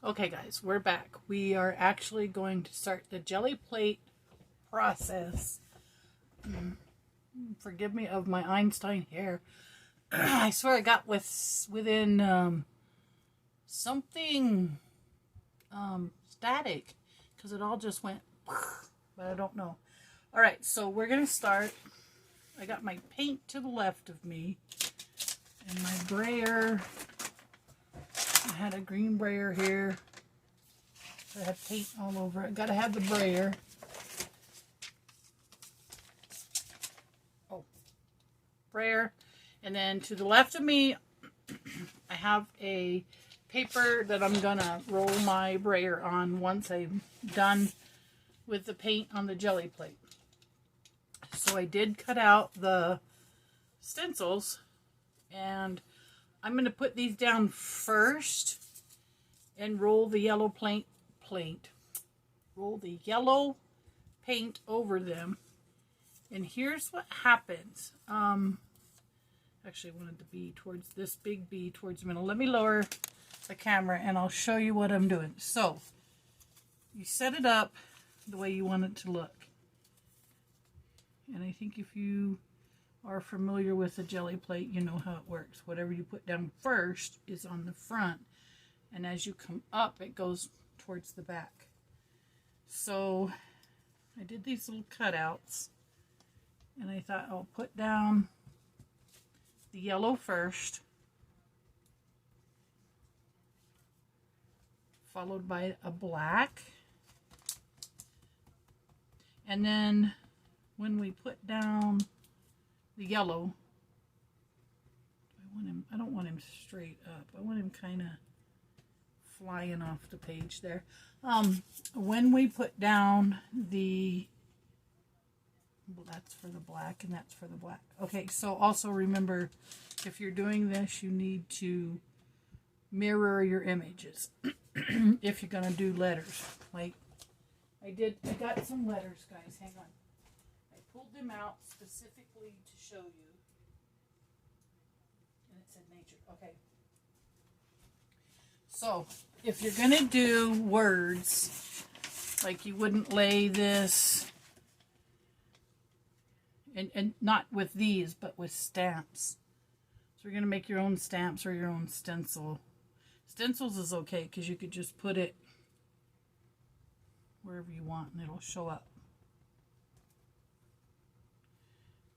Okay guys, we're back. We are actually going to start the jelly plate process. Forgive me of my Einstein hair. I swear I got within something static because it all just went, but I don't know. All right, so we're going to start. I got my paint to the left of me and my brayer. I had a green brayer here. I had paint all over it. Gotta have the brayer. Oh, brayer. And then to the left of me, I have a paper that I'm gonna roll my brayer on once I'm done with the paint on the jelly plate. So I did cut out the stencils, and I'm going to put these down first and roll the yellow roll the yellow paint over them. And here's what happens. Actually, I wanted to be towards this big B towards the middle. Let me lower the camera and I'll show you what I'm doing. So you set it up the way you want it to look. And I think if you are familiar with a jelly plate, you know how it works. Whatever you put down first is on the front, and as you come up it goes towards the back. So I did these little cutouts, and I thought I'll put down the yellow first, followed by a black, and then when we put down the yellow, I don't want him straight up. I want him kind of flying off the page there. When we put down that's for the black and that's for the black. Okay, so also remember, if you're doing this, you need to mirror your images. If you're going to do letters. Like I got some letters, guys. Hang on. I pulled them out specifically to show you. And it said nature. Okay. So, if you're going to do words, like you wouldn't lay this, and not with these, but with stamps. So you're going to make your own stamps or your own stencil. Stencils is okay because you could just put it wherever you want and it'll show up.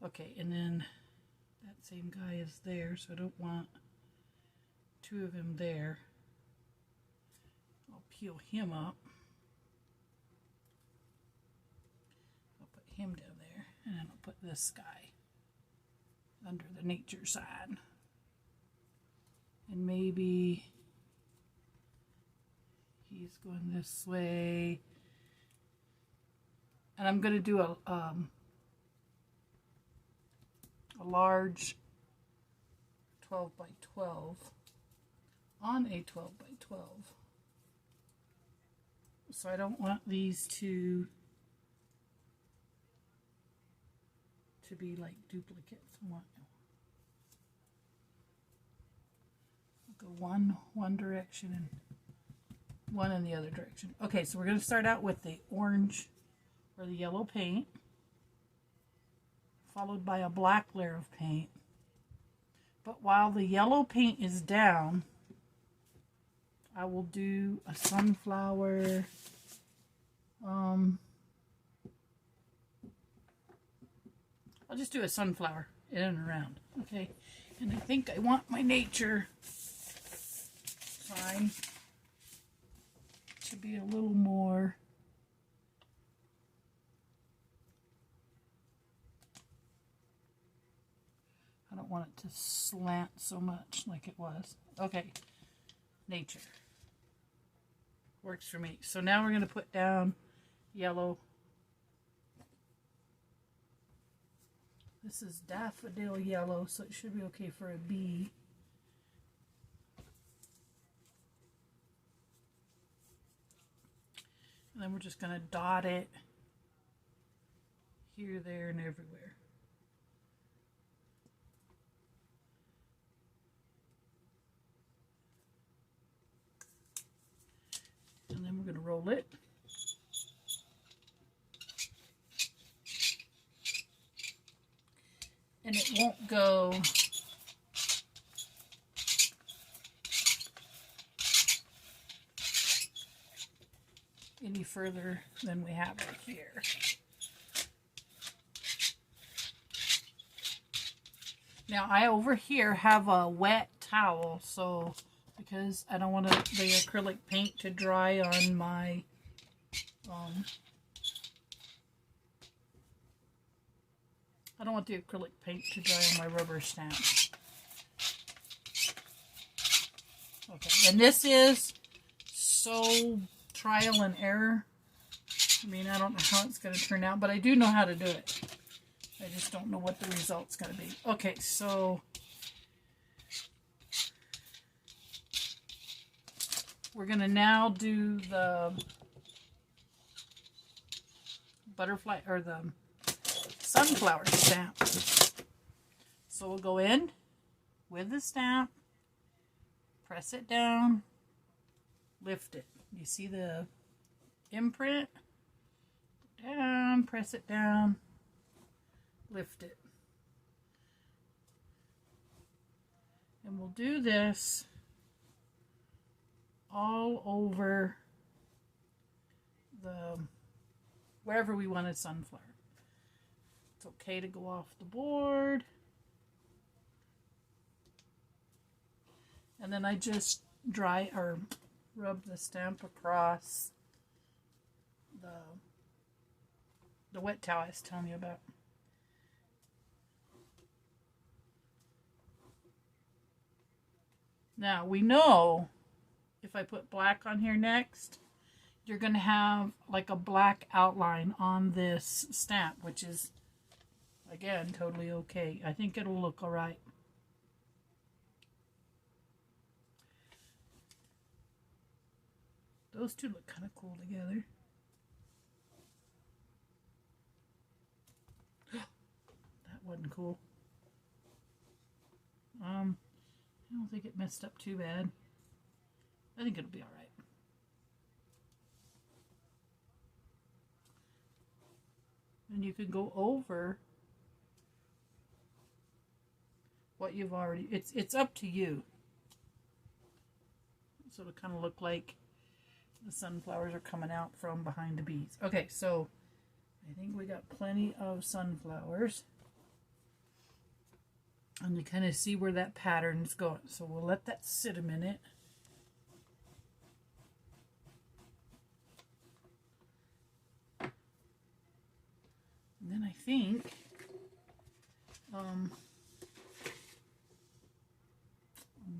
Okay, and then that same guy is there, so I don't want two of them there. I'll peel him up. I'll put him down there, and then I'll put this guy under the nature side. And maybe he's going this way. And I'm going to do a large 12 by 12 on a 12 by 12. So I don't want these to be like duplicates. I want go one direction and one in the other direction. Okay, so we're going to start out with the orange or the yellow paint, followed by a black layer of paint. But while the yellow paint is down, I will do a sunflower. I'll just do a sunflower in and around. Okay, and I think I want my nature sign to be a little more I don't want it to slant so much like it was. Okay, nature works for me. So now we're going to put down yellow. This is daffodil yellow, so it should be okay for a bee. And then we're just going to dot it here, there, and everywhere. roll it. And it won't go any further than we have right here. Now I over here have a wet towel, so because I don't want the acrylic paint to dry on my I don't want the acrylic paint to dry on my rubber stamp. Okay, and this is so trial and error. I mean, I don't know how it's going to turn out, but I do know how to do it. I just don't know what the result's going to be. Okay, so we're going to now do the butterfly or the sunflower stamp. So we'll go in with the stamp, press it down, lift it. You see the imprint? Down, press it down, lift it. And we'll do this all over the wherever we want a sunflower. It's okay to go off the board. And then I just dry or rub the stamp across the wet towel I was telling you about. Now we know if I put black on here next, you're going to have like a black outline on this stamp, which is, again, totally okay. I think it'll look all right. Those two look kind of cool together. That wasn't cool. I don't think it messed up too bad. I think it'll be all right. And you can go over what you've already, it's up to you. So it'll kind of look like the sunflowers are coming out from behind the bees. Okay, so I think we got plenty of sunflowers. And you kind of see where that pattern's going. So we'll let that sit a minute. And then I think I'm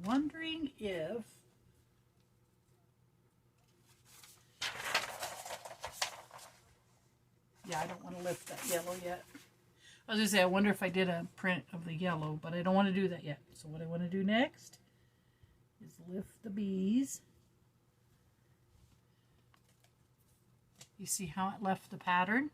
wondering if I don't want to lift that yellow yet. I was going to say, I wonder if I did a print of the yellow, but I don't want to do that yet. So what I want to do next is lift the bees. You see how it left the pattern?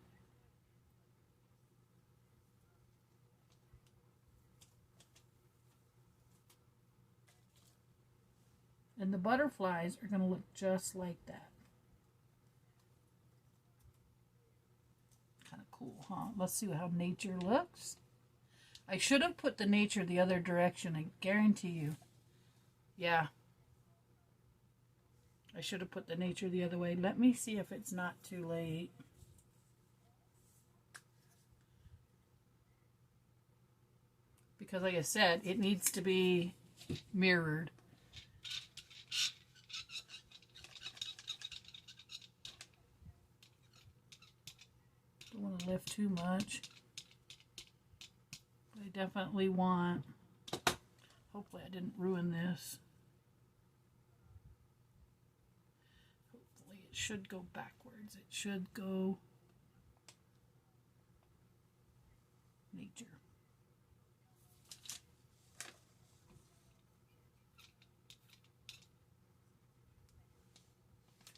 And the butterflies are going to look just like that. Kind of cool, huh? Let's see how nature looks. I should have put the nature the other direction, I guarantee you. Yeah. I should have put the nature the other way. Let me see if it's not too late. Because like I said, it needs to be mirrored. Don't want to lift too much. But I definitely want, hopefully I didn't ruin this. Hopefully it should go backwards. It should go nature.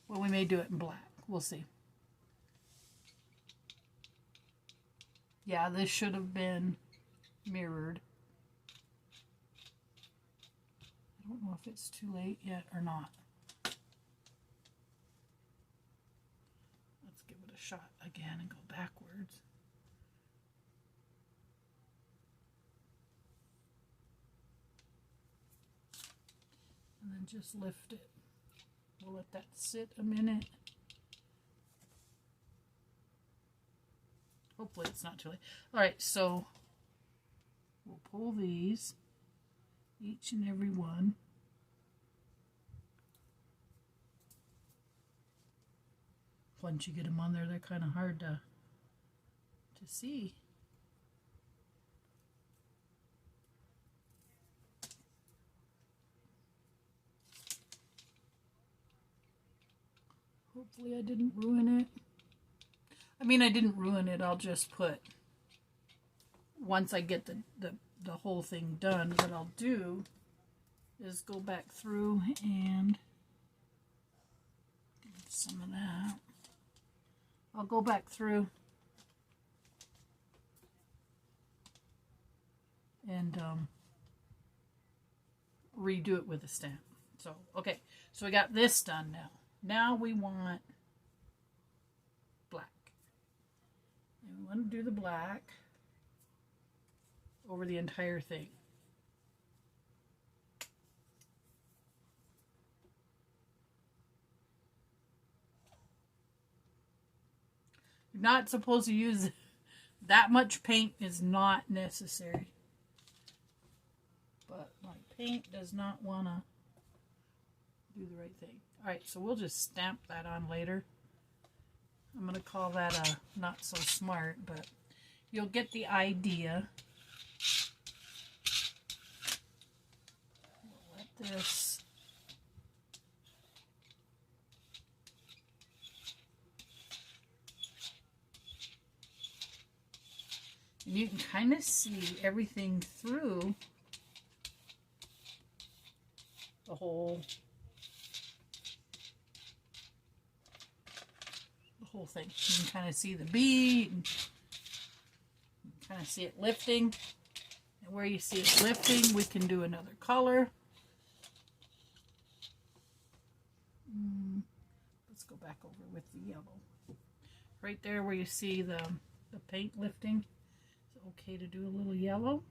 Well, we may do it in black. We'll see. Yeah, this should have been mirrored. I don't know if it's too late yet or not. give it a shot again and go backwards. And then just lift it. We'll let that sit a minute. Hopefully it's not too late. Alright, so we'll pull these, each and every one. Once you get them on there, they're kind of hard to see. Hopefully I didn't ruin it. I mean, I didn't ruin it. I'll just put, once I get the whole thing done, what I'll do is go back through and get some of that. I'll go back through and redo it with a stamp. So, okay, so we got this done now. Now we want black. And we want to do the black over the entire thing. You're not supposed to use that much paint, is not necessary. But my paint does not want to do the right thing. Alright, so we'll just stamp that on later. I'm going to call that a not so smart, but you'll get the idea. We'll let this and you can kind of see everything through the whole thing. You can kind of see the bead, and kind of see it lifting. And where you see it lifting, we can do another color. Let's go back over with the yellow. Right there where you see the paint lifting, it's okay to do a little yellow.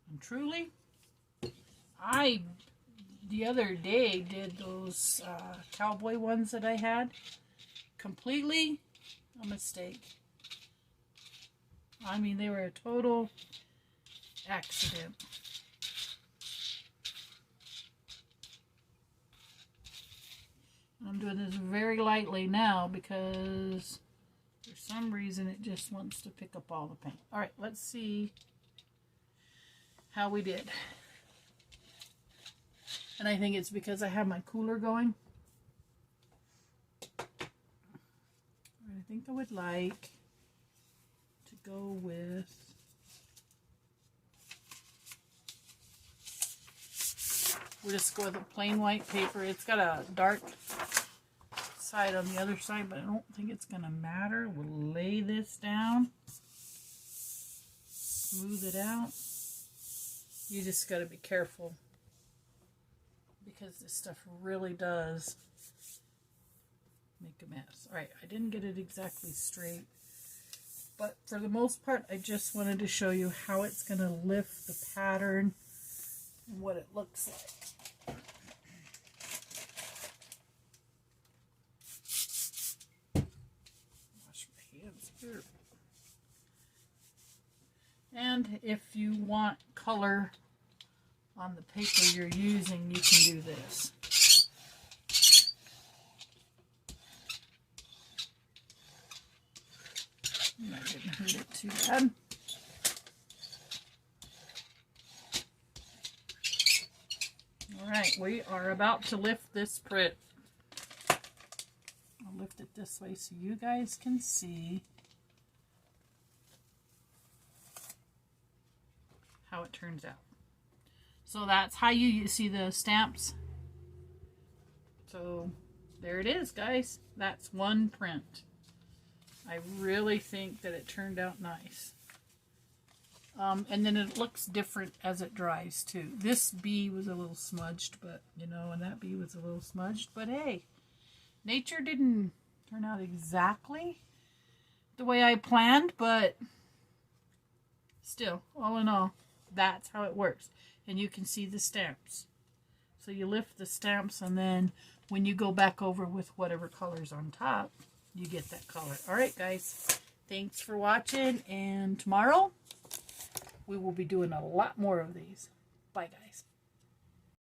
And truly, I the other day did those cowboy ones that I had. Completely a mistake. I mean, they were a total accident. I'm doing this very lightly now because for some reason it just wants to pick up all the paint. Alright, let's see how we did. And I think it's because I have my cooler going. I think I would like to go with we'll just go with a plain white paper. It's got a dark side on the other side, but I don't think it's going to matter. We'll lay this down, smooth it out. You just got to be careful because this stuff really does make a mess. Alright, I didn't get it exactly straight, but for the most part I just wanted to show you how it's going to lift the pattern and what it looks like. Wash my hands here. And if you want color on the paper you're using, you can do this. That didn't hurt it too bad. Alright, we are about to lift this print. I'll lift it this way so you guys can see how it turns out. So that's how you see the stamps. So there it is, guys. That's one print. I really think that it turned out nice. And then it looks different as it dries too. This bee was a little smudged, but you know, and that bee was a little smudged, but hey, nature didn't turn out exactly the way I planned, but still, all in all, that's how it works. And you can see the stamps. So you lift the stamps, and then when you go back over with whatever color's on top, you get that color. All right, guys. Thanks for watching, and tomorrow we will be doing a lot more of these. Bye, guys.